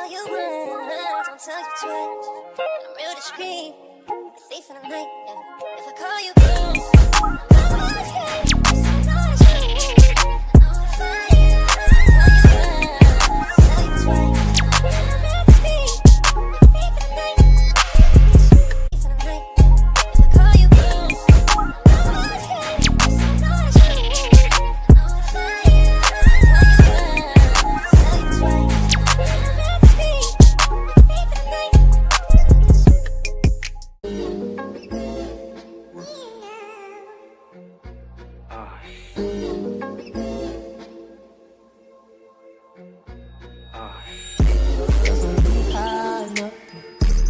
call you one, don't tell you twice. I'm real discreet, a thief in the night. Yeah. If I call you one, I know it's good. I know it's you. I know it's fine. I'll tell you twice. I'm real discreet, a thief in the night. Thief in the night. If I call you one, I know it's good. I know it's you. I know it's fine. I'll tell you twice.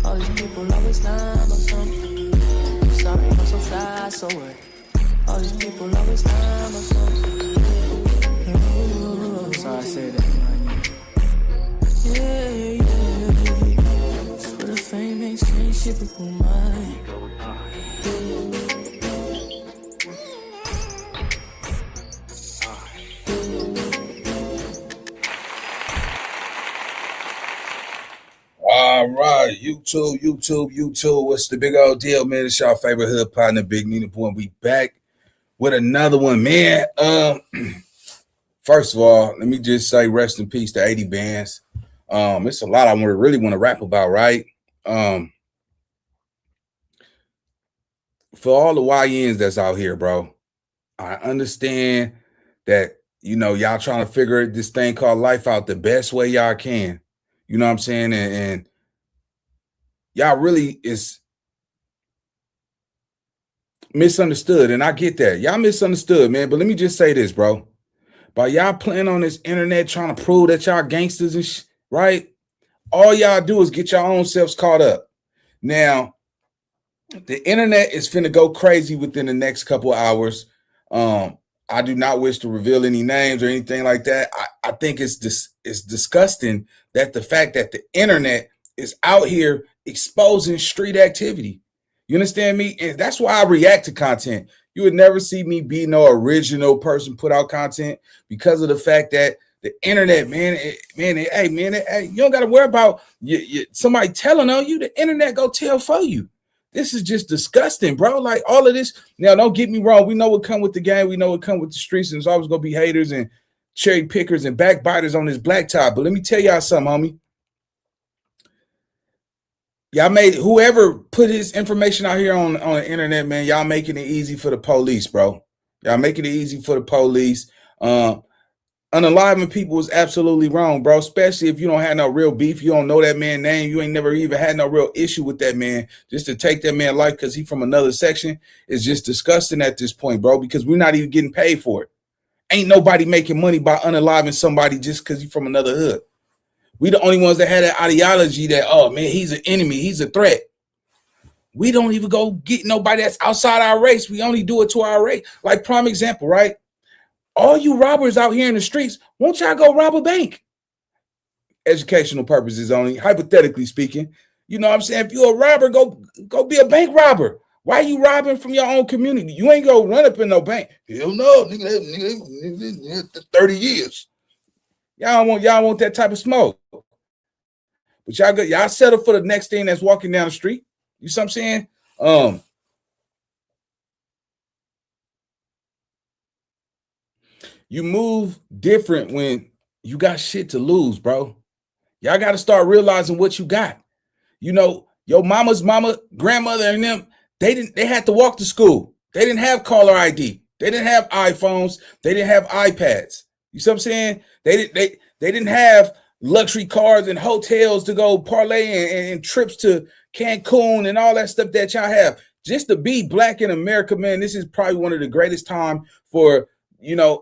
All these people always lying about something. I'm sorry, I'm so fly, so what? All these people always lying about something. So I say that. Yeah. Swear the fame ain't saying shit but who mine. All right, YouTube. What's the big old deal, man? It's your favorite hood partner, Big Nina Boy. We back with another one, man. First of all, let me just say rest in peace to 80 bands. It's a lot I really want to rap about, right? For all the YNs that's out here, bro, I understand that, y'all trying to figure this thing called life out the best way y'all can. You know what I'm saying? And y'all really is misunderstood. And I get that. Y'all misunderstood, man. But let me just say this, bro. By y'all playing on this internet trying to prove that y'all gangsters and right? All y'all do is get your own selves caught up. Now, the internet is finna go crazy within the next couple of hours. I do not wish to reveal any names or anything like that. I think it's disgusting that the fact that the internet is out here exposing street activity. You understand me? And that's why I react to content. You would never see me be no original person put out content because of the fact that the internet, hey, you don't got to worry about somebody telling on you. The internet go tell for you. This is just disgusting, bro. Like all of this. Now, don't get me wrong. We know what come with the game. We know what come with the streets. And there's always going to be haters and cherry pickers and backbiters on this blacktop. But let me tell y'all something, homie. Y'all made whoever put his information out here on the internet, man, y'all making it easy for the police, bro. Y'all making it easy for the police. Unaliving people is absolutely wrong, bro, especially if you don't have no real beef. You don't know that man's name. You ain't never even had no real issue with that man. Just to take that man life because he's from another section is just disgusting at this point, bro, because we're not even getting paid for it. Ain't nobody making money by unaliving somebody just because he's from another hood. We the only ones that had that ideology that, oh, man, he's an enemy. He's a threat. We don't even go get nobody that's outside our race. We only do it to our race. Like prime example, right? All you robbers out here in the streets, won't y'all go rob a bank? Educational purposes only, hypothetically speaking. You know what I'm saying? If you're a robber, go be a bank robber. Why are you robbing from your own community? You ain't go run up in no bank. Hell no, nigga, 30 years. Y'all want that type of smoke. But y'all settle for the next thing that's walking down the street. You see what I'm saying? You move different when you got shit to lose, bro. Y'all got to start realizing what you got. You know, your mama's mama, grandmother, and them, they had to walk to school. They didn't have caller ID. They didn't have iPhones. They didn't have iPads. You see what I'm saying? They didn't have luxury cars and hotels to go parlay and trips to Cancun and all that stuff that y'all have. Just to be black in America, man, this is probably one of the greatest time for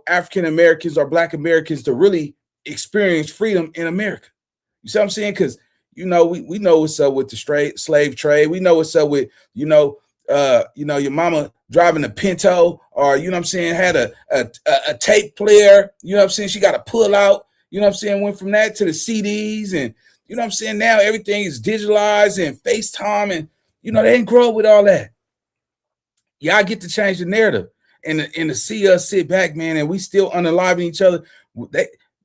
African Americans or Black Americans to really experience freedom in America. You see what I'm saying? Because, we know what's up with the slave trade. We know what's up with, your mama driving a Pinto or, had a tape player. You know what I'm saying? She got a pull out. You know what I'm saying? Went from that to the CDs and, now everything is digitalized and FaceTime and, they didn't grow up with all that. Y'all get to change the narrative. And to see us sit back, man, and we still unaliving each other.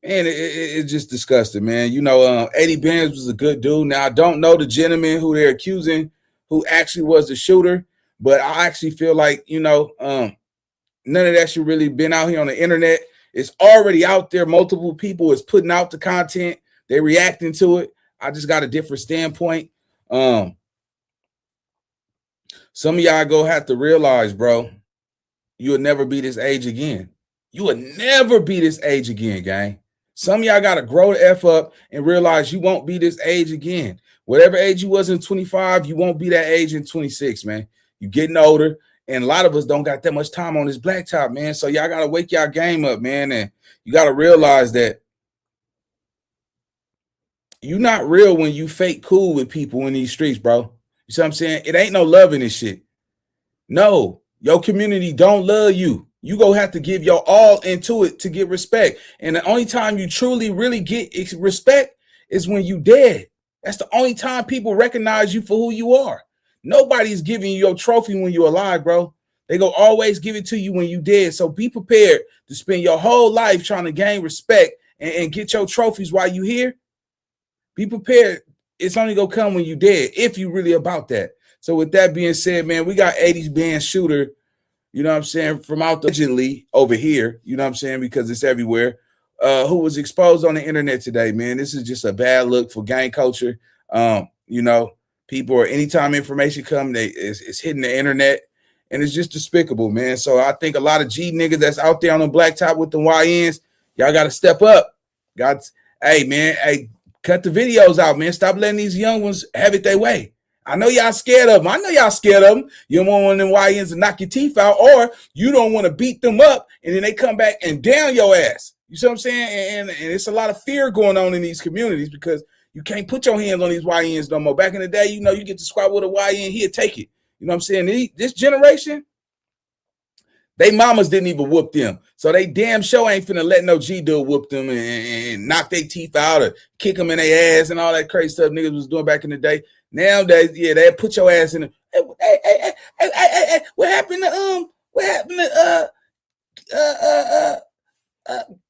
Man, it's just disgusting, man. You know, Eddie Benz was a good dude. Now, I don't know the gentleman who they're accusing who actually was the shooter, but I actually feel like, you know, none of that should really been out here on the internet. It's already out there. Multiple people is putting out the content. They're reacting to it. I just got a different standpoint. Some of y'all go have to realize, bro, you will never be this age again. You will never be this age again, gang. Some of y'all got to grow the F up and realize you won't be this age again. Whatever age you was in 25, you won't be that age in 26, man. You're getting older, and a lot of us don't got that much time on this blacktop, man. So y'all got to wake y'all game up, man, and you got to realize that you're not real when you fake cool with people in these streets, bro. You see what I'm saying? It ain't no love in this shit. No, your community don't love you. You go have to give your all into it to get respect. And the only time you truly really get respect is when you dead. That's the only time people recognize you for who you are. Nobody's giving you your trophy when you're alive, bro. They go always give it to you when you dead. So be prepared to spend your whole life trying to gain respect and get your trophies while you here. Be prepared. It's only gonna come when you dead if you really about that. So with that being said, man, we got 80s band shooter, you know what I'm saying, from out the allegedly over here, you know what I'm saying, because it's everywhere, who was exposed on the internet today, man. This is just a bad look for gang culture. You know, people are anytime information come, it's hitting the internet, and it's just despicable, man. So I think a lot of G niggas that's out there on the blacktop with the YNs, y'all got to step up. Hey, man, hey, cut the videos out, man. Stop letting these young ones have it their way. I know y'all scared of them. I know y'all scared of them. You don't want one of them YNs to knock your teeth out, or you don't want to beat them up and then they come back and down your ass. You see what I'm saying? And it's a lot of fear going on in these communities because you can't put your hands on these YNs no more. Back in the day, you know, you get to squat with a YN, he'll take it. You know what I'm saying? This generation, they mamas didn't even whoop them. So they damn sure ain't finna let no G-dude whoop them and knock their teeth out or kick them in their ass and all that crazy stuff niggas was doing back in the day. Nowadays, yeah, they put your ass in the hey, what happened to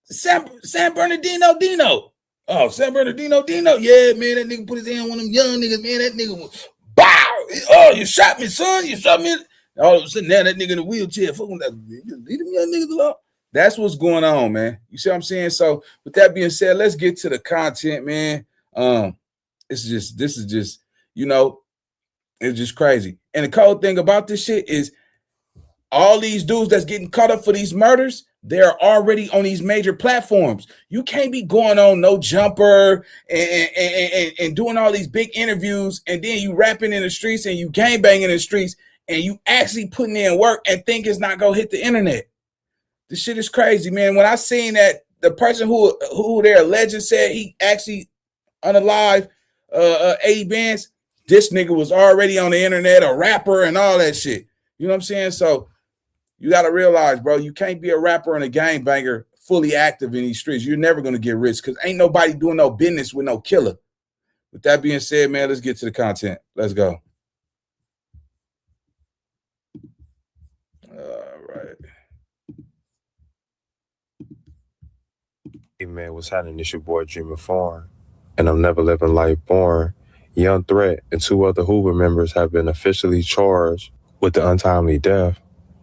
San Bernardino Dino? Oh, San Bernardino Dino. Yeah, man, that nigga put his hand on one of them young niggas, man. That nigga was bow. Oh, you shot me, son. You shot me. All of a sudden, now that nigga in the wheelchair, fucking that, leave them young niggas alone. That's what's going on, man. You see what I'm saying? So, with that being said, let's get to the content, man. This is just, you know, it's just crazy. And the cold thing about this shit is all these dudes that's getting caught up for these murders, they're already on these major platforms. You can't be going on No Jumper and doing all these big interviews, and then you rapping in the streets and you gangbanging in the streets, and you actually putting in work and think it's not gonna hit the internet. This shit is crazy, man. When I seen that the person who their legend said he actually unalive 80 bands, this nigga was already on the internet, a rapper and all that shit. You know what I'm saying? So you got to realize, bro, you can't be a rapper and a gangbanger fully active in these streets. You're never going to get rich because ain't nobody doing no business with no killer. With that being said, man, let's get to the content. Let's go. All right. Hey man, what's happening? It's your boy Dreamer Foreign, and I'm never living life born. Young Threat and 2 other Hoover members have been officially charged with the untimely death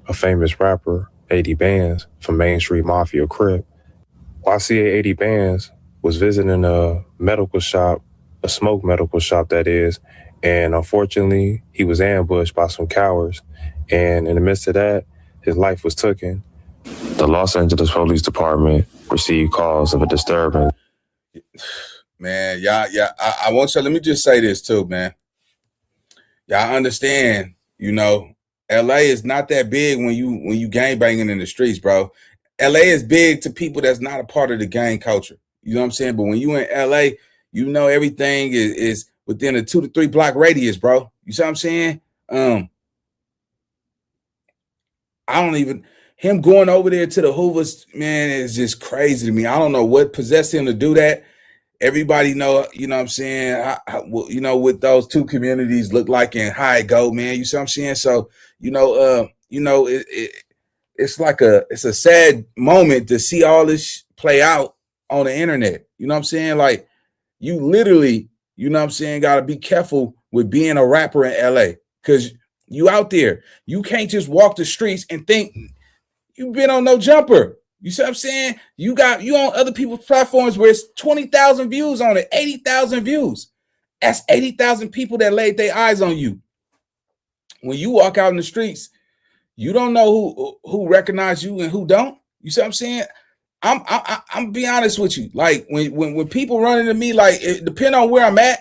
of famous rapper 80 Bands from Main Street Mafia Crip. YCA 80 Bands was visiting a medical shop, a smoke medical shop that is, and unfortunately he was ambushed by some cowards, and in the midst of that, his life was taken. The Los Angeles Police Department received calls of a disturbance. Man, I want you, let me just say this too, man. Y'all understand, you know, LA is not that big when you gang banging in the streets, bro. LA is big to people that's not a part of the gang culture. You know what I'm saying? But when you in LA, you know everything is within a 2 to 3 block radius, bro. You see what I'm saying? Him going over there to the Hoovers, man, is just crazy to me. I don't know what possessed him to do that. Everybody know, you know what I'm saying, you know, what those 2 communities look like and how it go, man. You see what I'm saying? So, it's like it's a sad moment to see all this play out on the internet. You know what I'm saying? Like, you literally, you know what I'm saying, got to be careful with being a rapper in LA, because you out there. You can't just walk the streets and think you've been on No Jumper. You see what I'm saying? You on other people's platforms where it's 20,000 views on it, 80,000 views. That's 80,000 people that laid their eyes on you. When you walk out in the streets, you don't know who recognize you and who don't. You see what I'm saying? I'm be honest with you. Like, when people run into me, like, it depends on where I'm at.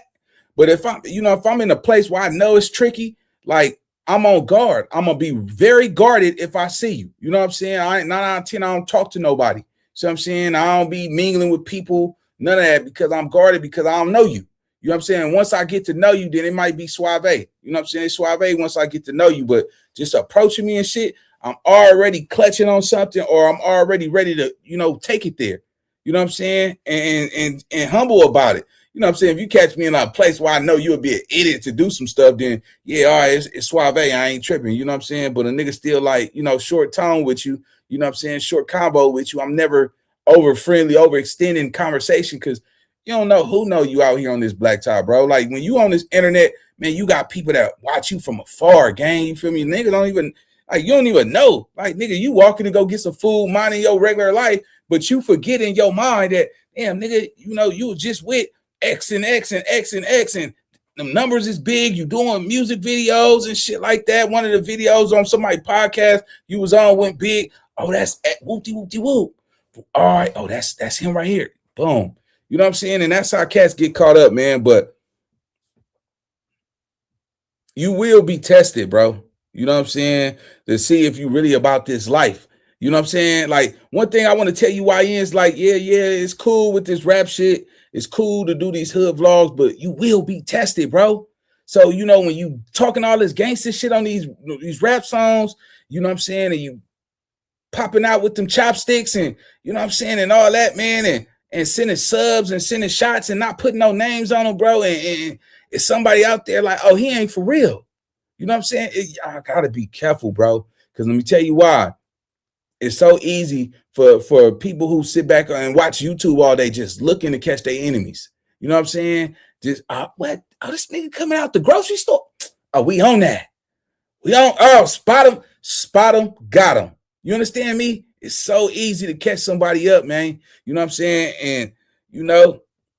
But if I'm in a place where I know it's tricky, like, I'm on guard. I'm gonna be very guarded if I see you. You know what I'm saying? I ain't 9 out of 10. I don't talk to nobody. So I'm saying, I don't be mingling with people, none of that, because I'm guarded, because I don't know you. You know what I'm saying? Once I get to know you, then it might be suave. You know what I'm saying? It's suave once I get to know you, but just approaching me and shit, I'm already clutching on something, or I'm already ready to, take it there. You know what I'm saying? And humble about it. You know what I'm saying? If you catch me in a place where I know you'll be an idiot to do some stuff, then yeah, all right, it's suave. I ain't tripping. You know what I'm saying? But a nigga still, like, short tone with you. You know what I'm saying? Short combo with you. I'm never over friendly, overextending conversation, because you don't know who know you out here on this black tie, bro. Like, when you on this internet, man, you got people that watch you from afar, gang. You feel me? Nigga don't even, like, you don't even know. Like, nigga, you walking to go get some food, minding your regular life, but you forget in your mind that, damn, nigga, you were just with X and X and X and X, and the numbers is big. You doing music videos and shit like that. One of the videos on somebody's podcast you was on went big. Oh, that's whoopty whoopty whoop. All right. Oh, that's him right here. Boom. You know what I'm saying? And that's how cats get caught up, man. But you will be tested, bro. You know what I'm saying? To see if you really about this life. You know what I'm saying? Like, one thing I want to tell you, YN, is like, yeah, it's cool with this rap shit. It's cool to do these hood vlogs, but you will be tested, bro. So, when you talking all this gangster shit on these rap songs, you know what I'm saying, and you popping out with them chopsticks and, you know what I'm saying, and all that, man, and sending subs and sending shots and not putting no names on them, bro, and it's somebody out there like, oh, he ain't for real. You know what I'm saying? I gotta be careful, bro, because let me tell you why. It's so easy for people who sit back and watch YouTube all day just looking to catch their enemies. You know what I'm saying? Just, what? Oh, this nigga coming out the grocery store? Oh, we on that. We on, spot him, got him. You understand me? It's so easy to catch somebody up, man. You know what I'm saying? And,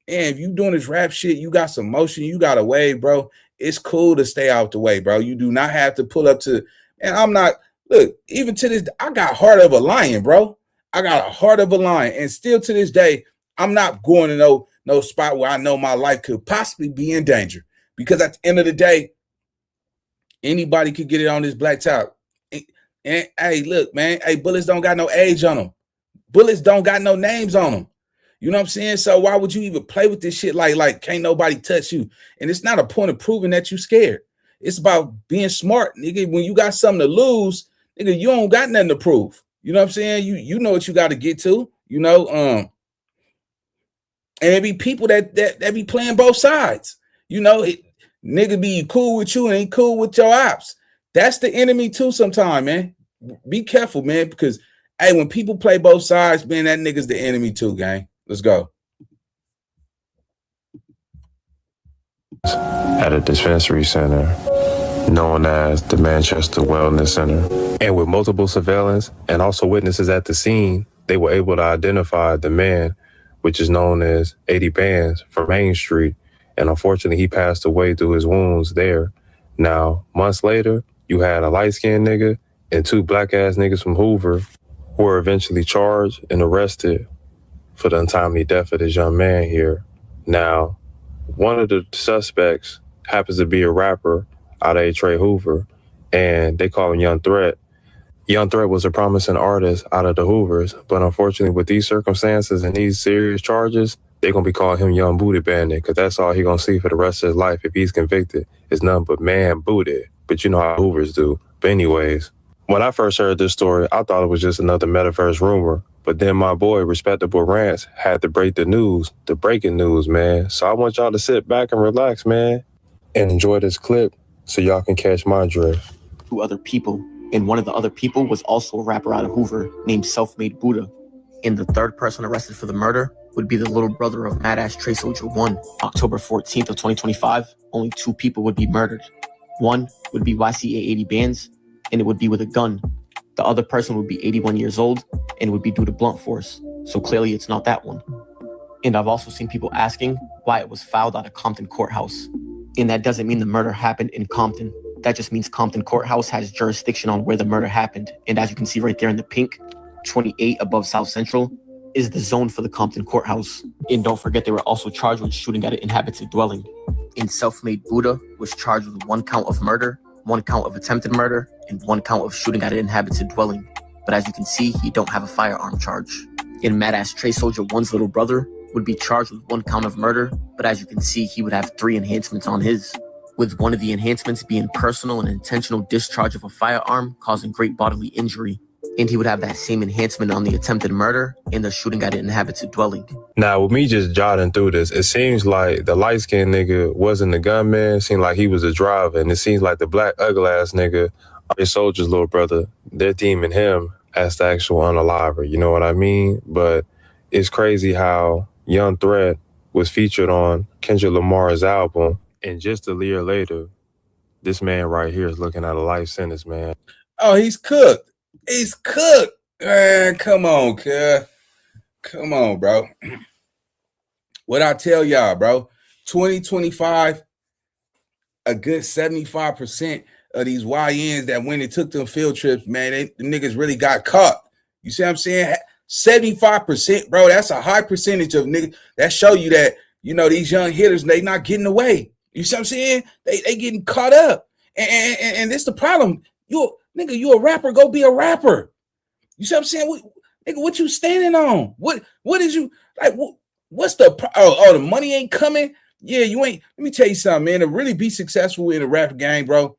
if you doing this rap shit, you got some motion, you got a wave, bro. It's cool to stay out the way, bro. You do not have to pull up to, and I'm not, look, even to this, I got heart of a lion, bro. I got a heart of a lion. And still to this day, I'm not going to no spot where I know my life could possibly be in danger. Because at the end of the day, anybody could get it on this black top. And hey, look, man, bullets don't got no age on them. Bullets don't got no names on them. You know what I'm saying? So why would you even play with this shit like can't nobody touch you? And it's not a point of proving that you scared. It's about being smart, nigga. When you got something to lose, nigga, you don't got nothing to prove. You know what I'm saying? You know what you got to get to, and it be people that be playing both sides. Nigga be cool with you and ain't cool with your ops. That's the enemy too sometimes, man. Be careful, man, because, hey, when people play both sides, man, that nigga's the enemy too, gang. Let's go. At a dispensary center known as the Manchester Wellness Center. And with multiple surveillance and also witnesses at the scene, they were able to identify the man, which is known as 80 Bands, from Main Street. And unfortunately, he passed away through his wounds there. Now, months later, you had a light-skinned nigga and 2 black-ass niggas from Hoover who were eventually charged and arrested for the untimely death of this young man here. Now, one of the suspects happens to be a rapper out of Trey Hoover, and they call him Young Threat. Young Threat was a promising artist out of the Hoovers, but unfortunately with these circumstances and these serious charges, they're going to be calling him Young Booty Bandit, because that's all he's going to see for the rest of his life if he's convicted. It's nothing but man booty, but you know how Hoovers do. But anyways, when I first heard this story, I thought it was just another metaverse rumor. But then my boy, Respectable Rants, had to break the breaking news, man. So I want y'all to sit back and relax, man, and enjoy this clip so y'all can catch my drift. 2 other people, and one of the other people was also a rapper out of Hoover named Self-Made Buddha. And the third person arrested for the murder would be the little brother of Madass Trey Soldier 1. October 14th of 2025, only 2 people would be murdered. One would be YCA80 Bands, and it would be with a gun. The other person would be 81 years old, and it would be due to blunt force. So clearly it's not that one. And I've also seen people asking why it was filed out of Compton Courthouse. And that doesn't mean the murder happened in Compton. That just means Compton Courthouse has jurisdiction on where the murder happened. And as you can see right there in the pink, 28 above South Central is the zone for the Compton Courthouse. And don't forget, they were also charged with shooting at an inhabited dwelling. And Self-Made Buddha was charged with 1 count of murder, 1 count of attempted murder, and 1 count of shooting at an inhabited dwelling. But as you can see, he don't have a firearm charge. And Madass Trey Soldier 1's little brother would be charged with 1 count of murder, but as you can see, he would have 3 enhancements on his, with one of the enhancements being personal and intentional discharge of a firearm causing great bodily injury. And he would have that same enhancement on the attempted murder and the shooting at an inhabited dwelling. Now, with me just jotting through this, it seems like the light-skinned nigga wasn't the gunman. It seemed like he was a driver. And it seems like the black ugly-ass nigga, Trey Soldier's little brother, they're deeming him as the actual unaliver. You know what I mean? But it's crazy how Young Threat was featured on Kendrick Lamar's album, and just a year later, this man right here is looking at a life sentence, man. Oh, he's cooked. He's cooked. Man, come on, cuz. Come on, bro. What I tell y'all, bro, 2025, a good 75% of these YNs that when they took them field trips, man, the niggas really got caught. You see what I'm saying? 75%, bro. That's a high percentage of niggas. That show you that, you know, these young hitters, they not getting away. You see what I'm saying? They getting caught up. And this the problem. You a rapper, go be a rapper. You see what I'm saying? Nigga, what you standing on? What is you like? What's the the money ain't coming? Yeah, you ain't. Let me tell you something, man. To really be successful in the rap game, bro,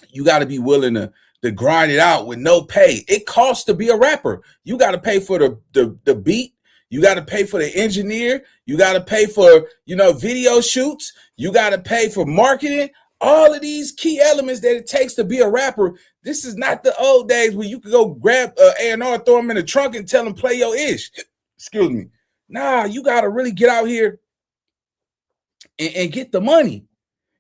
you got to be willing to grind it out with no pay. It costs to be a rapper. You got to pay for the beat. You got to pay for the engineer. You got to pay for, video shoots. You got to pay for marketing. All of these key elements that it takes to be a rapper. This is not the old days where you could go grab A&R, throw them in the trunk and tell them play your ish. Excuse me. Nah, you got to really get out here and get the money.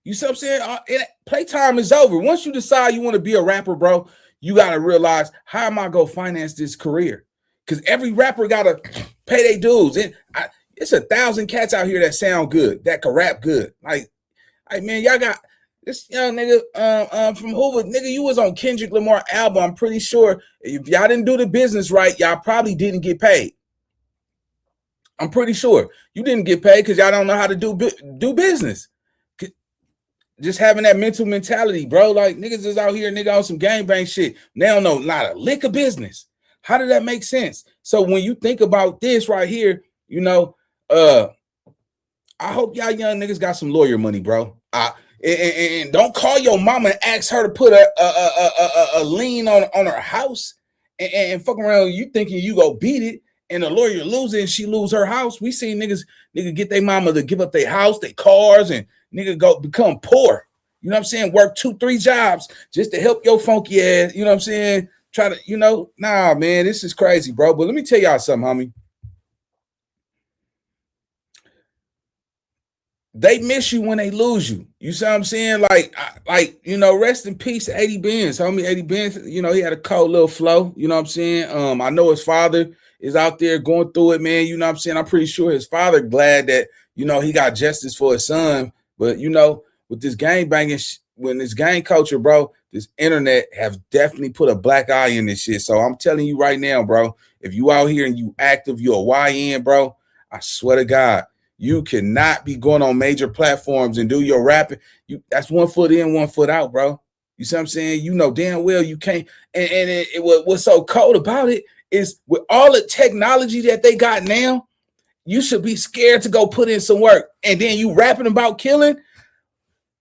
You see what I'm saying? Playtime is over. Once you decide you want to be a rapper, bro, you got to realize, how am I going to finance this career? Because every rapper got to pay their dues. It's 1,000 cats out here that sound good, that can rap good. Like man, y'all got this young nigga from Hoover. Nigga, you was on Kendrick Lamar album. I'm pretty sure if y'all didn't do the business right, y'all probably didn't get paid. I'm pretty sure you didn't get paid because y'all don't know how to do business. Just having that mental mentality, bro. Like, niggas is out here, nigga, on some gangbang shit. They don't know not a lick of business. How did that make sense? So when you think about this right here, I hope y'all young niggas got some lawyer money, bro. And don't call your mama and ask her to put a lien on her house and fuck around you thinking you go beat it and the lawyer lose it and she lose her house. We seen niggas get their mama to give up their house, their cars, and nigga go become poor. You know what I'm saying? Work 2-3 jobs just to help your funky ass. You know what I'm saying? Try to, nah, man, this is crazy, bro. But let me tell y'all something, homie. They miss you when they lose you. You see what I'm saying? Like, rest in peace to 80 Benz. Homie, 80 Benz, he had a cold little flow. You know what I'm saying? I know his father is out there going through it, man. You know what I'm saying? I'm pretty sure his father glad that, he got justice for his son. But, with this gang banging, when this gang culture, bro, this internet have definitely put a black eye in this shit. So I'm telling you right now, bro, if you out here and you active, you're a YN, bro, I swear to God, you cannot be going on major platforms and do your rapping. That's 1 foot in, 1 foot out, bro. You see what I'm saying? You know damn well you can't. And what's so cold about it is with all the technology that they got now, you should be scared to go put in some work. And then you rapping about killing,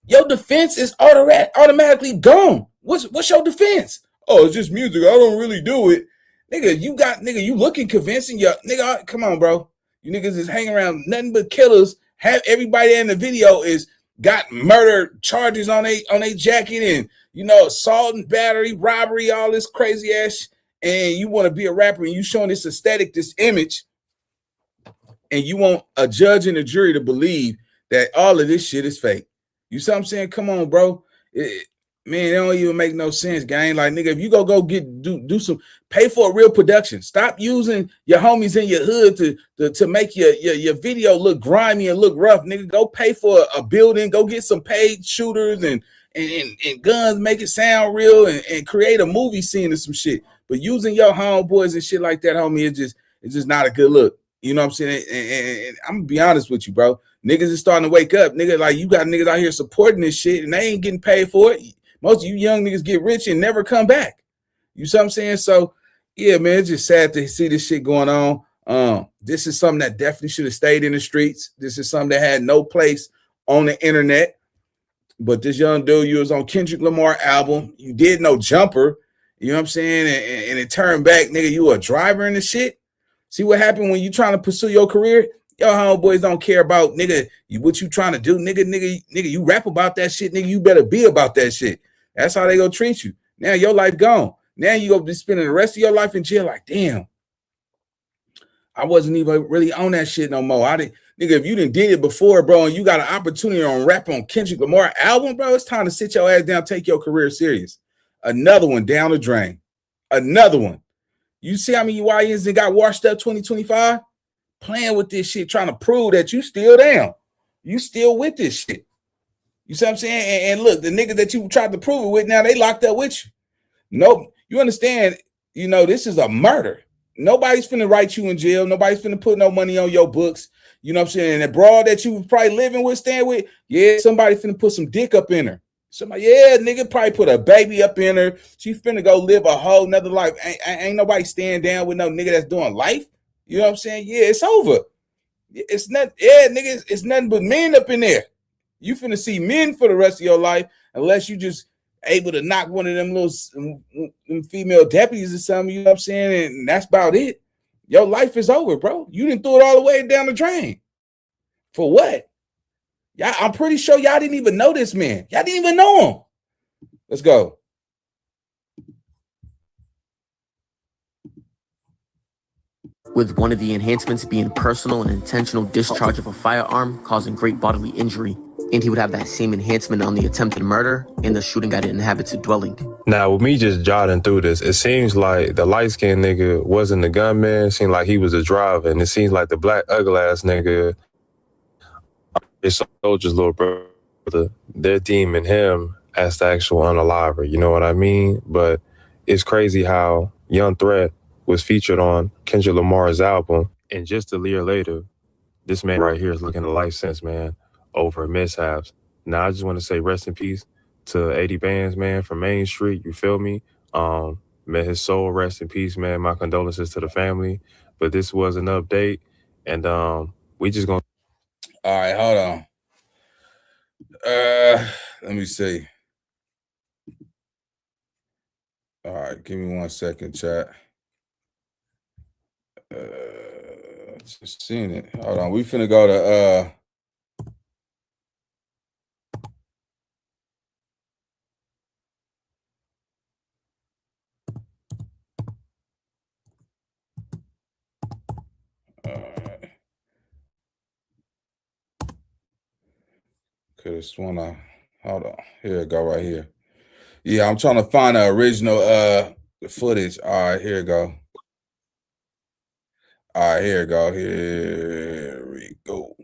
your defense is automatically gone. What's your defense? Oh, it's just music. I don't really do it. Nigga, you looking convincing. Come on, bro. You niggas is hanging around nothing but killers. Have everybody in the video is got murder charges on a jacket and, assault and battery, robbery, all this crazy ass. And you want to be a rapper and you showing this aesthetic, this image. and you want a judge and a jury to believe that all of this shit is fake. You see what I'm saying? Come on, bro. Man, it don't even make no sense, gang. Like, nigga, if you go do some, pay for a real production. Stop using your homies in your hood to make your video look grimy and look rough, nigga. Go pay for a building. Go get some paid shooters and guns, make it sound real, and create a movie scene or some shit. But using your homeboys and shit like that, homie, it's just not a good look. You know what I'm saying? And I'm gonna be honest with you, bro. Niggas is starting to wake up. Nigga, like, you got niggas out here supporting this shit and they ain't getting paid for it. Most of you young niggas get rich and never come back. You see what I'm saying? So, yeah, man, it's just sad to see this shit going on. This is something that definitely should have stayed in the streets. This is something that had no place on the internet. But this young dude, you was on Kendrick Lamar album. You did no jumper. You know what I'm saying? And it turned back, nigga, you a driver in the shit. See what happened when you trying to pursue your career? Your homeboys don't care about, nigga, what you trying to do. Nigga, you rap about that shit, nigga, you better be about that shit. That's how they gonna treat you. Now your life gone. Now you gonna be spending the rest of your life in jail like, damn, I wasn't even really on that shit no more. I didn't, nigga, if you didn't did it before, bro, and you got an opportunity on rap on Kendrick Lamar album, bro, it's time to sit your ass down, take your career serious. Another one down the drain. Another one. You see how many YNs that got washed up 2025? Playing with this shit, trying to prove that you still down. You still with this shit. You see what I'm saying? And look, the niggas that you tried to prove it with, now they locked up with you. Nope. You understand, you know, this is a murder. Nobody's finna write you in jail. Nobody's finna put no money on your books. You know what I'm saying? And the broad that you was probably living with, staying with, yeah, somebody finna put some dick up in her. Somebody, yeah, nigga probably put a baby up in her. She finna go live a whole nother life. Ain't nobody staying down with no nigga that's doing life. You know what I'm saying? Yeah, it's over. It's not, yeah, nigga, it's nothing but men up in there. You finna see men for the rest of your life unless you just able to knock one of them little female deputies or something, you know what I'm saying? And that's about it. Your life is over, bro. You didn't throw it all the way down the drain. For what? Y'all, I'm pretty sure y'all didn't even know this man. Y'all didn't even know him. Let's go. With one of the enhancements being personal and intentional discharge of a firearm causing great bodily injury. And he would have that same enhancement on the attempted murder and the shooting at an inhabited dwelling. Now, with me just jotting through this, it seems like the light-skinned nigga wasn't the gunman. It seemed like he was the driver. And it seems like the black ugly-ass nigga, his soldier's little brother, they're deeming him as the actual unaliver. You know what I mean? But it's crazy how Young Threat was featured on Kendrick Lamar's album. And just a year later, this man right here is looking at a life sentence, man, over mishaps. Now, I just want to say rest in peace to 80 Bands, man, from Main Street. You feel me? May his soul rest in peace, man. My condolences to the family. But this was an update, and we just gonna. All right, hold on. Let me see. All right, give me 1 second, chat. Just seeing it. Hold on. We finna go to could have sworn hold on. Here it go right here. Yeah, I'm trying to find the original footage. All right, here it go. All right, here we go. Here we go.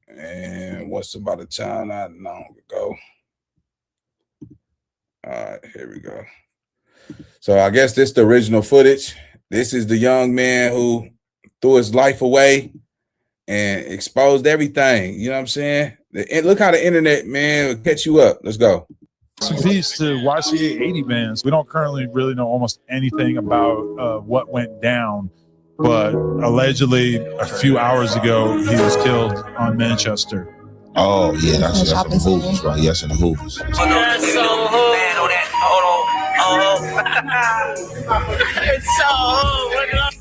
And what's about a time not long ago? All right, here we go. So I guess this is the original footage. This is the young man who threw his life away and exposed everything. You know what I'm saying? Look how the internet, man, will catch you up. Let's go. Some peace to YCA 80 Bands. We don't currently really know almost anything about what went down. But allegedly, a few hours ago, he was killed on Manchester. Oh, yeah, that's in the Hoovers, right? Yes, in the Hoovers. It's so hood. Hold on. It's so hood.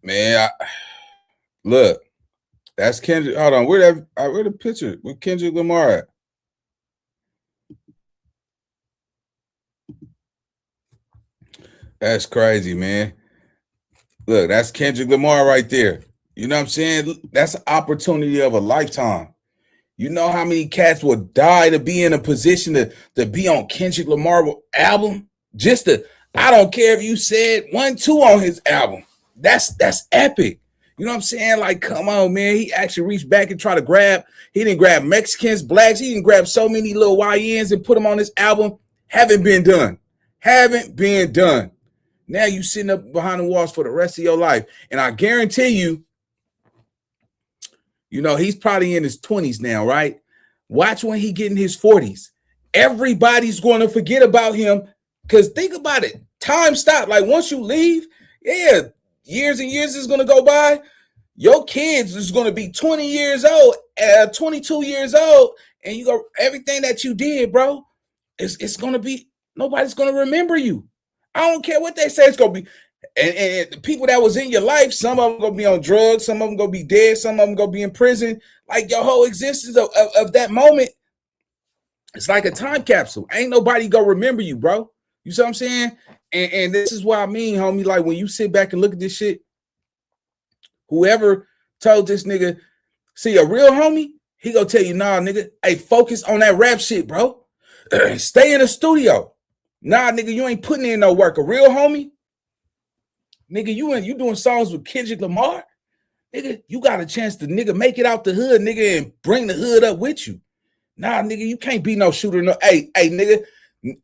Man, look, That's Kendrick. Hold on, where the picture? Where Kendrick Lamar at? That's crazy, man. Look, that's Kendrick Lamar right there. You know what I'm saying? That's an opportunity of a lifetime. You know how many cats would die to be in a position to be on Kendrick Lamar album? I don't care if you said 1-2 on his album. That's epic. You know what I'm saying? Like, come on, man. He actually reached back and tried to grab. He didn't grab Mexicans, blacks. He didn't grab so many little YNs and put them on this album. Haven't been done. Now you sitting up behind the walls for the rest of your life. And I guarantee you, he's probably in his 20s now, right? Watch when he get in his 40s. Everybody's going to forget about him because think about it. Time stops. Like once you leave, years and years is going to go by. Your kids is going to be 20 years old, 22 years old, and everything that you did, bro, it's going to be, nobody's going to remember you. I don't care what they say it's going to be. And the people that was in your life, some of them going to be on drugs, some of them going to be dead, some of them going to be in prison. Like your whole existence of that moment, it's like a time capsule. Ain't nobody going to remember you, bro. You see what I'm saying? And this is what I mean, homie. Like when you sit back and look at this shit, whoever told this nigga, see a real homie, he gonna tell you, nah, nigga, hey, focus on that rap shit, bro. Stay in the studio. Nah, nigga, you ain't putting in no work. A real homie, nigga, you doing songs with Kendrick Lamar, nigga, you got a chance to nigga make it out the hood, nigga, and bring the hood up with you. Nah, nigga, you can't be no shooter. No, hey, nigga,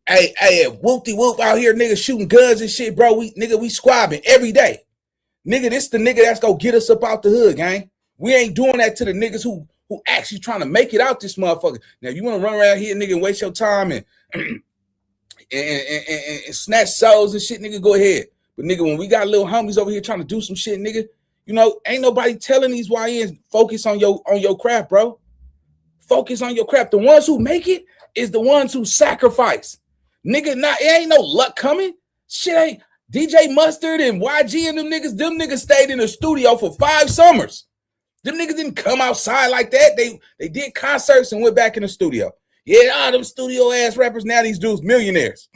hey, whoop-de-whoop out here, nigga, shooting guns and shit, bro. We squabbing every day. Nigga, this the nigga that's gonna get us up out the hood, gang. We ain't doing that to the niggas who actually trying to make it out this motherfucker. Now, you want to run around here, nigga, and waste your time and snatch souls and shit, nigga, go ahead. But, nigga, when we got little homies over here trying to do some shit, nigga, ain't nobody telling these YNs focus on your craft, bro. Focus on your craft. The ones who make it is the ones who sacrifice. Nigga, it ain't no luck coming. Shit ain't. DJ Mustard and YG and them niggas stayed in the studio for 5 summers. Them niggas didn't come outside like that. They did concerts and went back in the studio. Yeah, them studio ass rappers, now these dudes millionaires.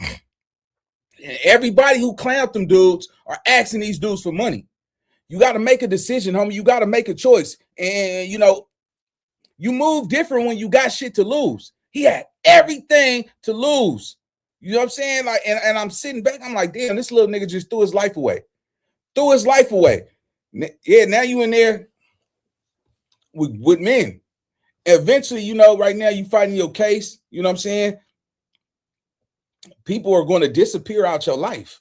And everybody who clowned them dudes are asking these dudes for money. You got to make a decision, homie. You got to make a choice. And, you move different when you got shit to lose. He had everything to lose. You know what I'm saying? Like, and I'm sitting back, I'm like, damn, this little nigga just threw his life away. Yeah, now you in there with men. Eventually, right now you fighting your case. You know what I'm saying? People are going to disappear out your life.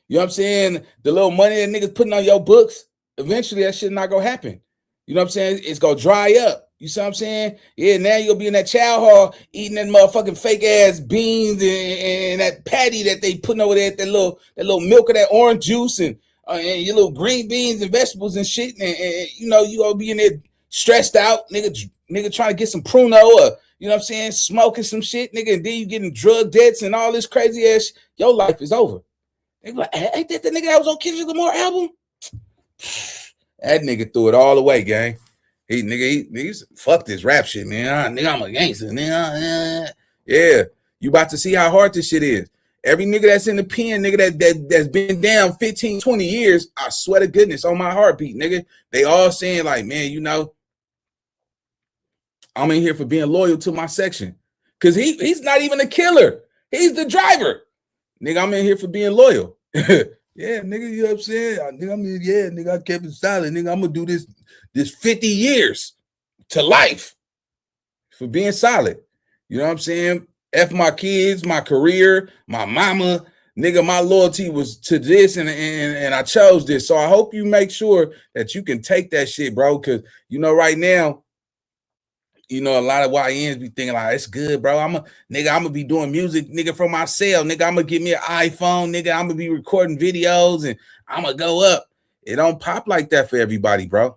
You know what I'm saying? The little money that niggas putting on your books, eventually that shit not going to happen. You know what I'm saying? It's going to dry up. You see what I'm saying? Yeah, now you'll be in that chow hall eating that motherfucking fake ass beans and that patty that they putting over there, that little milk of that orange juice and your little green beans and vegetables and shit. And you gonna be in there stressed out, nigga trying to get some pruno or you know what I'm saying, smoking some shit, nigga, and then you getting drug debts and all this crazy ass. Your life is over. They be like, ain't that the nigga that was on Kendrick Lamar album? That nigga threw it all away, gang. He's fuck this rap shit, man. Nigga, I'm a gangster, nigga. Yeah, you about to see how hard this shit is. Every nigga that's in the pen, nigga, that's been down 15, 20 years, I swear to goodness on my heartbeat, nigga. They all saying like, man, I'm in here for being loyal to my section. Cause he's not even a killer. He's the driver. Nigga, I'm in here for being loyal. Yeah, nigga, you know what I'm saying? Nigga, I kept it silent. Nigga, I'm gonna do this 50 years to life for being solid. You know what I'm saying? F my kids, my career, my mama, nigga, my loyalty was to this and I chose this. So I hope you make sure that you can take that shit, bro. Cause right now, a lot of YNs be thinking like, it's good, bro. I'm gonna be doing music, nigga, from my cell. Nigga, I'm gonna get me an iPhone, nigga. I'm gonna be recording videos and I'm gonna go up. It don't pop like that for everybody, bro.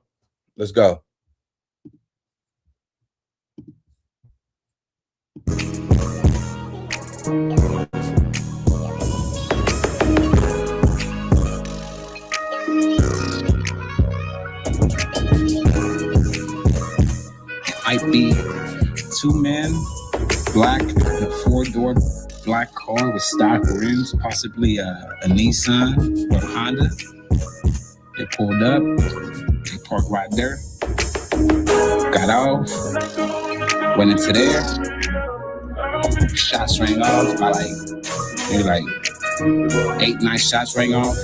Let's go. might be two men, black, in a four-door black car with stock rims, possibly a Nissan or a Honda. They pulled up, they parked right there, got off, went into there, shots rang off by maybe 8-9 shots rang off.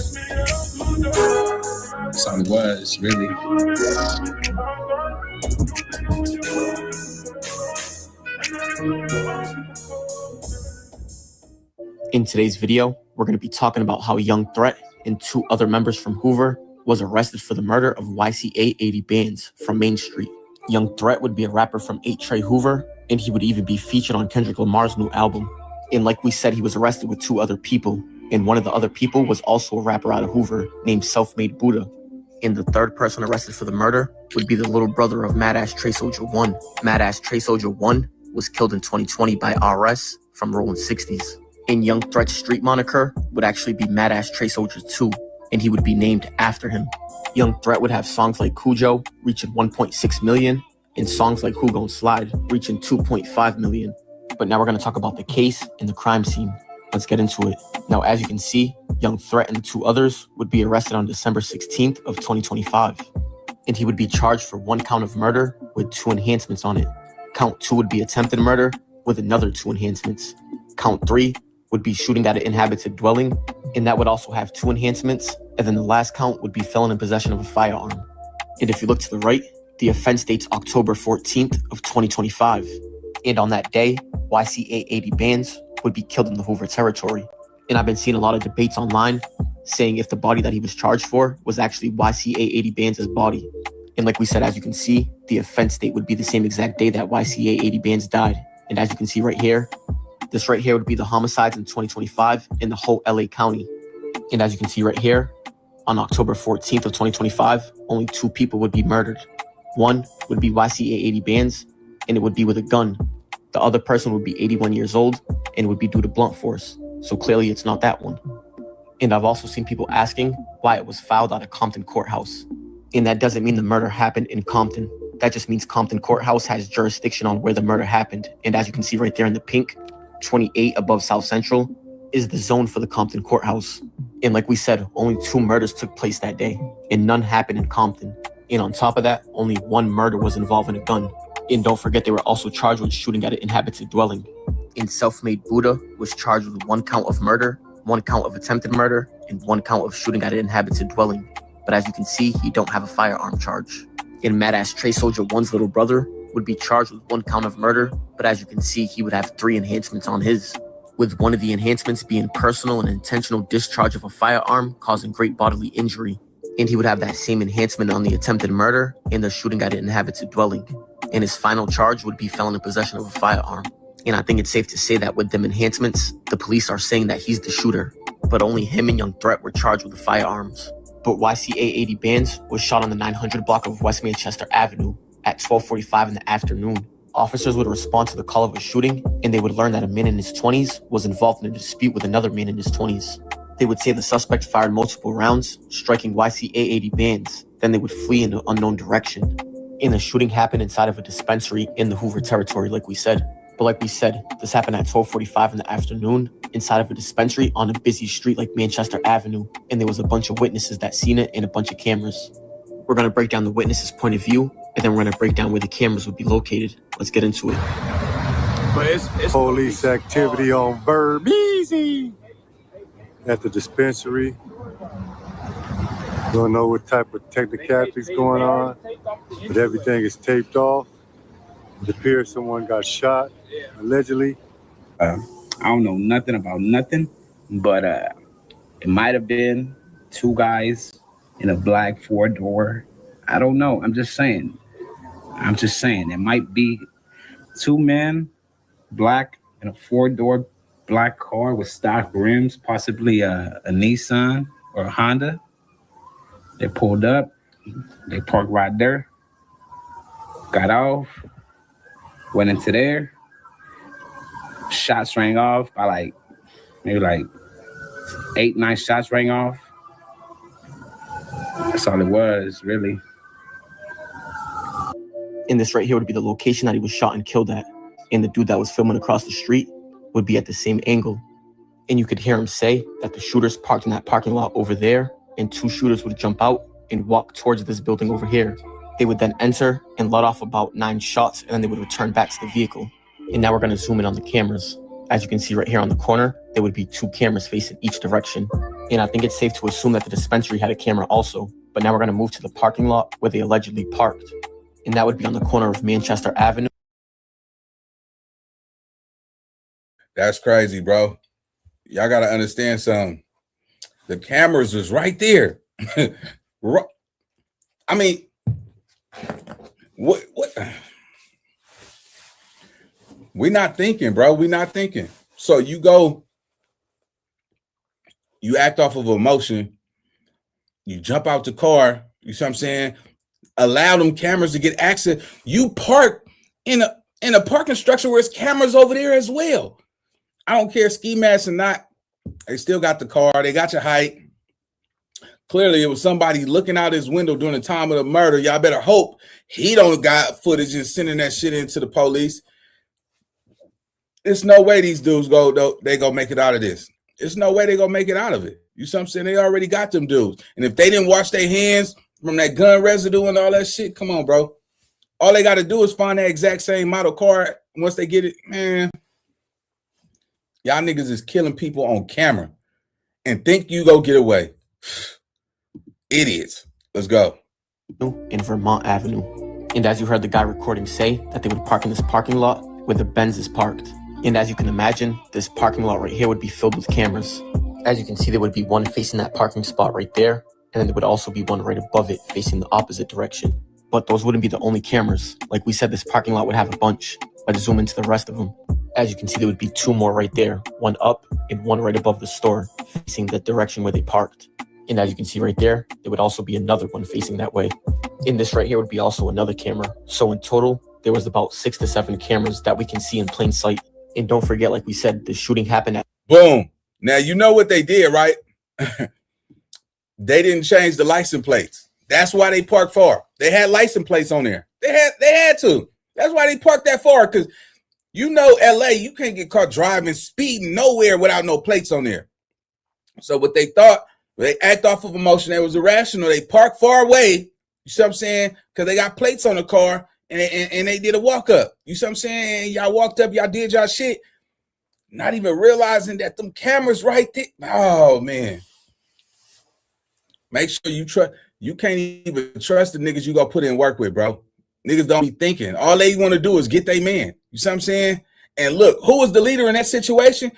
That's all it was, really. In today's video, we're going to be talking about how Young Threat and 2 other members from Hoover was arrested for the murder of YCA 80 Bands from Main Street. Young Threat would be a rapper from 8 Trey Hoover, and he would even be featured on Kendrick Lamar's new album. And like we said, he was arrested with 2 other people, and one of the other people was also a rapper out of Hoover named Self-Made Buddha. And the third person arrested for the murder would be the little brother of Mad Ass Trey Soldier 1. Mad Ass Trey Soldier 1 was killed in 2020 by RS from Rolling 60s. And Young Threat's street moniker would actually be Mad Ass Trey Soldier 2, and he would be named after him. Young Threat would have songs like Cujo reaching 1.6 million and songs like Who Gon' Slide reaching 2.5 million. But now we're going to talk about the case and the crime scene. Let's get into it. Now, as you can see, Young Threat and the 2 others would be arrested on December 16th of 2025. And he would be charged for 1 count of murder with 2 enhancements on it. Count 2 would be attempted murder with another 2 enhancements. Count 3 would be shooting at an inhabited dwelling, and that would also have 2 enhancements. And then the last count would be felon in possession of a firearm. And if you look to the right, the offense dates October 14th of 2025. And on that day, YCA 80 Bands would be killed in the Hoover territory. And I've been seeing a lot of debates online saying if the body that he was charged for was actually YCA 80 Bands' body. And like we said, as you can see, the offense date would be the same exact day that YCA 80 Bands died. And as you can see right here, this right here would be the homicides in 2025 in the whole LA County. And as you can see right here, on October 14th of 2025, only 2 people would be murdered. One would be YCA 80 Bands, and it would be with a gun. The other person would be 81 years old, and it would be due to blunt force. So clearly it's not that one. And I've also seen people asking why it was filed out of Compton Courthouse. And that doesn't mean the murder happened in Compton. That just means Compton Courthouse has jurisdiction on where the murder happened. And as you can see right there in the pink, 28 above South Central is the zone for the Compton Courthouse. And like we said, only 2 murders took place that day, and none happened in Compton. And on top of that, only 1 murder was involving a gun. And don't forget, they were also charged with shooting at an inhabited dwelling. And Self-Made Buddha was charged with 1 count of murder, 1 count of attempted murder, and 1 count of shooting at an inhabited dwelling. But as you can see, he don't have a firearm charge. And Mad Ass Trey Soldier 1's little brother would be charged with 1 count of murder, but as you can see, he would have 3 enhancements on his, with one of the enhancements being personal and intentional discharge of a firearm causing great bodily injury. And he would have that same enhancement on the attempted murder and the shooting at an inhabited dwelling. And his final charge would be felon in possession of a firearm. And I think it's safe to say that with them enhancements, the police are saying that he's the shooter, but only him and Young Threat were charged with the firearms. But YCA 80 Bands was shot on the 900 block of West Manchester Avenue at 12:45 in the afternoon. Officers would respond to the call of a shooting, and they would learn that a man in his 20s was involved in a dispute with another man in his 20s. They would say the suspect fired multiple rounds, striking YCA 80 Bands. Then they would flee in an unknown direction. And the shooting happened inside of a dispensary in the Hoover territory, like we said. But like we said, this happened at 12:45 in the afternoon inside of a dispensary on a busy street like Manchester Avenue. And there was a bunch of witnesses that seen it and a bunch of cameras. We're going to break down the witnesses' point of view, and then we're going to break down where the cameras would be located. Let's get into it. But it's police activity on Verb Easy at the dispensary. Don't know what type of technicalities going on, but everything is taped off. It appears someone got shot, allegedly. I don't know nothing about nothing, but it might have been 2 guys in a black 4-door. I don't know. I'm just saying. It might be 2 men, black, in a 4-door black car with stock rims, possibly a Nissan or a Honda. They pulled up. They parked right there. Got off. Went into there. Shots rang off by maybe 8-9 shots rang off. That's all it was, really. And this right here would be the location that he was shot and killed at. And the dude that was filming across the street would be at the same angle. And you could hear him say that the shooters parked in that parking lot over there, and 2 shooters would jump out and walk towards this building over here. They would then enter and let off about 9 shots, and then they would return back to the vehicle. And now we're going to zoom in on the cameras. As you can see right here on the corner, there would be 2 cameras facing each direction. And I think it's safe to assume that the dispensary had a camera also. But now we're going to move to the parking lot where they allegedly parked. And that would be on the corner of Manchester Avenue. That's crazy, bro. Y'all got to understand something. The cameras was right there. I mean, what? We're not thinking, bro. We're not thinking. So you act off of emotion. You jump out the car. You see what I'm saying? Allow them cameras to get access. You park in a parking structure where there's cameras over there as well. I don't care ski mask or not. They still got the car. They got your height. Clearly, it was somebody looking out his window during the time of the murder. Y'all better hope he don't got footage and sending that shit into the police. There's no way these dudes they gonna make it out of this. There's no way they gonna make it out of it. You see what I'm saying? They already got them dudes. And if they didn't wash their hands from that gun residue and all that shit, come on, bro. All they got to do is find that exact same model car. Once they get it, man, y'all niggas is killing people on camera and think you go get away. Idiots. Let's go. In Vermont Avenue. And as you heard the guy recording say, that they would park in this parking lot where the Benz is parked. And as you can imagine, this parking lot right here would be filled with cameras. As you can see, there would be one facing that parking spot right there, and then there would also be one right above it facing the opposite direction. But those wouldn't be the only cameras. Like we said, this parking lot would have a bunch. Let's zoom into the rest of them. As you can see, there would be 2 more right there, one up and one right above the store, facing the direction where they parked. And as you can see right there, there would also be another one facing that way. In this right here would be also another camera. So in total, there was about 6 to 7 cameras that we can see in plain sight. And don't forget, like we said, the shooting happened at... Boom. Now, you know what they did, right? They didn't change the license plates. That's why they parked far. They had license plates on there. They had to. That's why they parked that far, because you know LA, you can't get caught driving, speeding nowhere without no plates on there. So what they thought, they act off of emotion. They was irrational. They parked far away. You see what I'm saying? Because they got plates on the car, and they did a walk up. You see what I'm saying? And y'all walked up, y'all did y'all shit, not even realizing that them cameras right there. Oh, man. Make sure you trust. You can't even trust the niggas you gonna put in work with, bro. Niggas don't be thinking. All they want to do is get their man. You see what I'm saying? And look, who was the leader in that situation?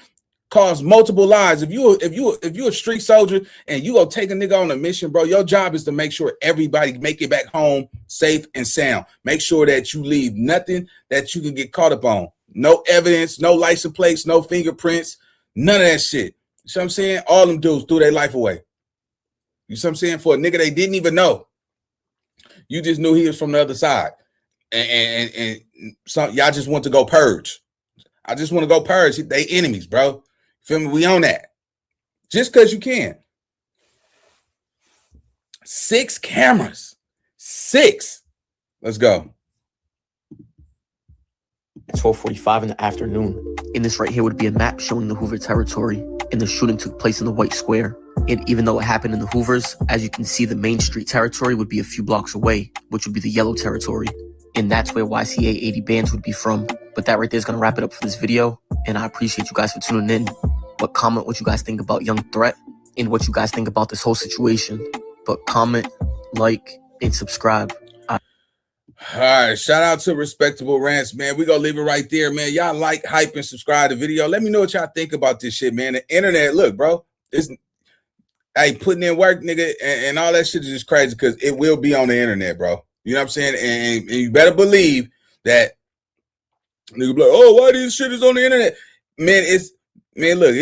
Caused multiple lives. If you a street soldier and you go take a nigga on a mission, bro, your job is to make sure everybody make it back home safe and sound. Make sure that you leave nothing that you can get caught up on. No evidence, no license plates, no fingerprints, none of that shit. You see what I'm saying? All them dudes threw their life away. You see what I'm saying? For a nigga they didn't even know. You just knew he was from the other side. And some y'all just want to go purge. I just want to go purge. They enemies, bro. Feel me? We on that. Just because you can. 6 cameras. 6. Let's go. 12:45 in the afternoon. In this right here would be a map showing the Hoover territory, and the shooting took place in the White Square. And even though it happened in the Hoovers, as you can see, the Main Street territory would be a few blocks away, which would be the Yellow territory. And that's where YCA 80 bands would be from. But that right there is going to wrap it up for this video. And I appreciate you guys for tuning in. But comment what you guys think about Young Threat and what you guys think about this whole situation. But comment, like, and subscribe. All right, shout out to Respectable Rants, man. We're going to leave it right there, man. Y'all like, hype, and subscribe to the video. Let me know what y'all think about this shit, man. The internet, look, bro, hey, putting in work, nigga, and all that shit is just crazy because it will be on the internet, bro. You know what I'm saying? And you better believe that nigga be like, oh, why this shit is on the internet? Man, look,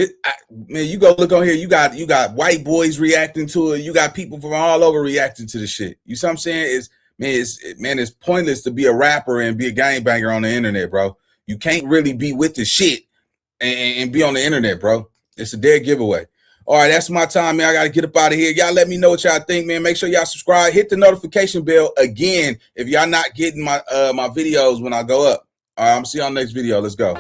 you go look on here, you got white boys reacting to it. You got people from all over reacting to the shit. You see what I'm saying? It's pointless to be a rapper and be a gangbanger on the internet, bro. You can't really be with the shit and be on the internet, bro. It's a dead giveaway. All right, that's my time, man. I got to get up out of here. Y'all let me know what y'all think, man. Make sure y'all subscribe. Hit the notification bell again if y'all not getting my my videos when I go up. All right, I'm going to see you on the next video. Let's go. I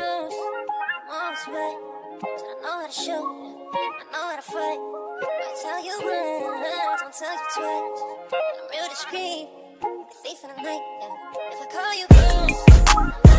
know how to shoot, I know how to fight. I tell you once, don't tell you twice. I'm real discreet, the thief in the night. Yeah. If I call you,